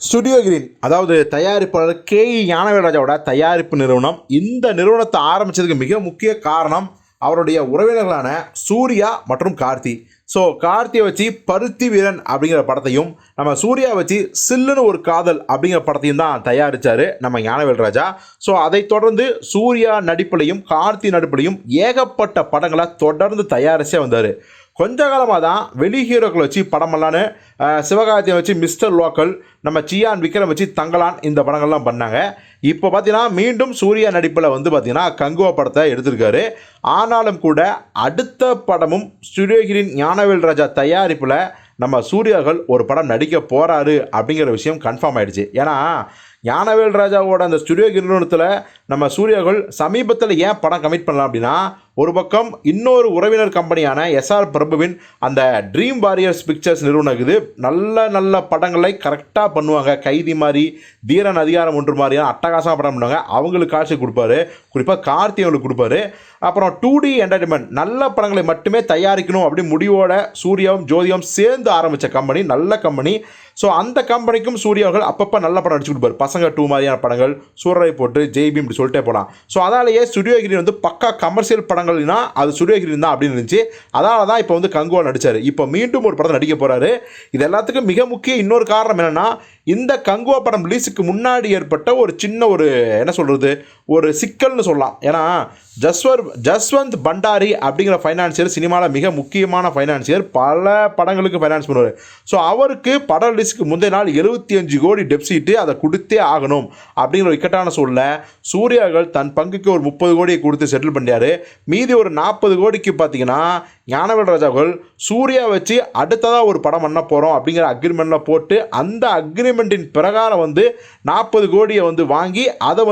Studio green அதாவது தயாரிப்பாளர் கேஇ ஞானவேல்ராஜாவோட தயாரிப்பு நிறுவனம். இந்த நிறுவனத்தை ஆரம்பித்ததுக்கு மிக முக்கிய காரணம் அவருடைய உறவினர்களான சூர்யா மற்றும் கார்த்தி. ஸோ கார்த்தியை வச்சு பருத்தி வீரன் அப்படிங்கிற படத்தையும், நம்ம சூர்யா வச்சு சில்லுன்னு ஒரு காதல் அப்படிங்கிற படத்தையும் தான் தயாரித்தார் நம்ம ஞானவேல்ராஜா. ஸோ அதை தொடர்ந்து சூர்யா நடிப்புலையும் கார்த்தி நடிப்புலையும் ஏகப்பட்ட படங்களை தொடர்ந்து தயாரிச்சே வந்தார். கொஞ்ச காலமாக தான் வெளி ஹீரோக்களை வச்சு படமெல்லான்னு சிவகார்த்தியை வச்சு மிஸ்டர் லோக்கல், நம்ம சியான் விக்ரம் வச்சு தங்கலான் இந்த படங்கள்லாம் பண்ணாங்க. இப்போ பார்த்தீங்கன்னா மீண்டும் சூர்யா நடிப்பில் பார்த்தீங்கன்னா கங்குவா படத்தை எடுத்திருக்காரு. ஆனாலும் கூட அடுத்த படமும் ஸ்டுடியோ கிரீன் ஞானவேல்ராஜா தயாரிப்பில் நம்ம சூர்யாக்கள் ஒரு படம் நடிக்க போகிறாரு அப்படிங்கிற விஷயம் கன்ஃபார்ம் ஆகிடுச்சு. ஏன்னா ஞானவேல்ராஜாவோட அந்த ஸ்டுடியோ நிறுவனத்தில் நம்ம சூர்யாக்கள் சமீபத்தில் ஏன் படம் கமிட் பண்ணலாம் அப்படின்னா, ஒரு பக்கம் இன்னொரு உறவினர் கம்பெனியான எஸ்ஆர் பிரபுவின் அந்த ட்ரீம் வாரியர்ஸ் பிக்சர்ஸ் நிறுவனம் இருக்குது. நல்ல நல்ல படங்களை கரெக்டாக பண்ணுவாங்க. கைதி மாதிரி, தீரன் அதிகாரம் ஒன்று மாதிரியான அட்டகாசமாக படம் பண்ணுவாங்க. அவங்களுக்கு காட்சி கொடுப்பாரு, குறிப்பாக கார்த்தி அவங்களுக்கு கொடுப்பாரு. அப்புறம் 2D என்டர்டைன்மெண்ட் நல்ல படங்களை மட்டுமே தயாரிக்கணும் அப்படி முடிவோட சூர்யாவும் ஜோதியும் சேர்ந்து ஆரம்பித்த கம்பெனி, நல்ல கம்பெனி. ஸோ அந்த கம்பெனிக்கும் சூர்யாவர்கள் அப்பப்போ நல்ல படம் நடிச்சு கொடுப்பாரு. பசங்க 2 மாதிரியான படங்கள், சூரரை போட்டு, ஜெய்பீம் இப்படி சொல்லிட்டே போகலாம். ஸோ அதாலேயே ஸ்டுடியோ கிரீன் பக்கா கமர்ஷியல் படங்கள்னா அது ஸ்டுடியோ கிரீன் தான் அப்படின்னு இருந்துச்சு. அதனால தான் இப்போ கங்குவா நடித்தார். இப்போ மீண்டும் ஒரு படத்தை நடிக்க போகிறாரு. இது எல்லாத்துக்கும் மிக முக்கிய இன்னொரு காரணம் என்னென்னா, இந்த கங்குவா படம் ரிலீஸுக்கு முன்னாடி ஏற்பட்ட ஒரு சின்ன என்ன சொல்கிறது, ஒரு சிக்கல்னு சொல்லலாம். ஏன்னா ஜஸ்வந்த் பண்டாரி அப்படிங்கிற ஃபைனான்சியர் சினிமாவில் மிக முக்கியமான ஃபைனான்சியர், பல படங்களுக்கு ஃபைனான்ஸ் பண்ணுவார். ஸோ அவருக்கு படம் ரிலீஸுக்கு முந்தைய நாள் 75 கோடி டெப்சிட்டு அதை கொடுத்தே ஆகணும் அப்படிங்கிற இக்கட்டான சூழ்நிலை. சூர்யாக்கள் தன் பங்குக்கு ஒரு 30 கோடியை கொடுத்து செட்டில் பண்ணிட்டார். மீதி ஒரு 40 கோடிக்கு பார்த்தீங்கன்னா ஞானவேல்ராஜாக்கள் சூர்யா வச்சு அடுத்ததாக ஒரு படம் பண்ண போகிறோம் அப்படிங்கிற அக்ரிமெண்ட்டில் போட்டு, அந்த அக்ரிமெண்ட்டின் பிரகாரம் 40 கோடியை வாங்கி அதை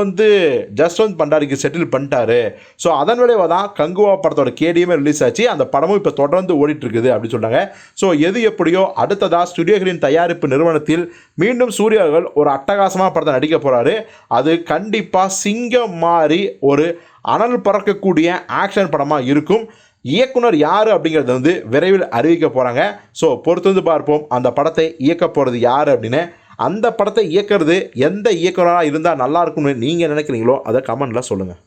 ஜஸ்வந்த் பண்டாரிக்கு செட்டில் பண்ணிட்டாரு. ஸோ அதன் விளைவாக தான் கங்குவா படத்தோட கேடியுமே ரிலீஸ் ஆச்சு. அந்த படமும் இப்போ தொடர்ந்து ஓடிட்டுருக்குது அப்படின்னு சொல்கிறாங்க. ஸோ எது எப்படியோ அடுத்ததாக ஸ்டுடியோ கிரீன் தயாரிப்பு நிறுவனத்தில் மீண்டும் சூர்யாக்கள் ஒரு அட்டகாசமாக படத்தை நடிக்க போகிறாரு. அது கண்டிப்பாக சிங்கம் மாதிரி ஒரு அனல் பறக்கக்கூடிய ஆக்ஷன் படமாக இருக்கும். இயக்குனர் யார் அப்படிங்கிறது விரைவில் அறிவிக்க போகிறாங்க. ஸோ பொறுத்து பார்ப்போம் அந்த படத்தை இயக்க போகிறது யார் அப்படின்னு. அந்த படத்தை இயக்கிறது எந்த இயக்குனராக இருந்தால் நல்லாயிருக்கும்னு நீங்கள் நினைக்கிறீங்களோ அதை கமெண்ட்டில் சொல்லுங்கள்.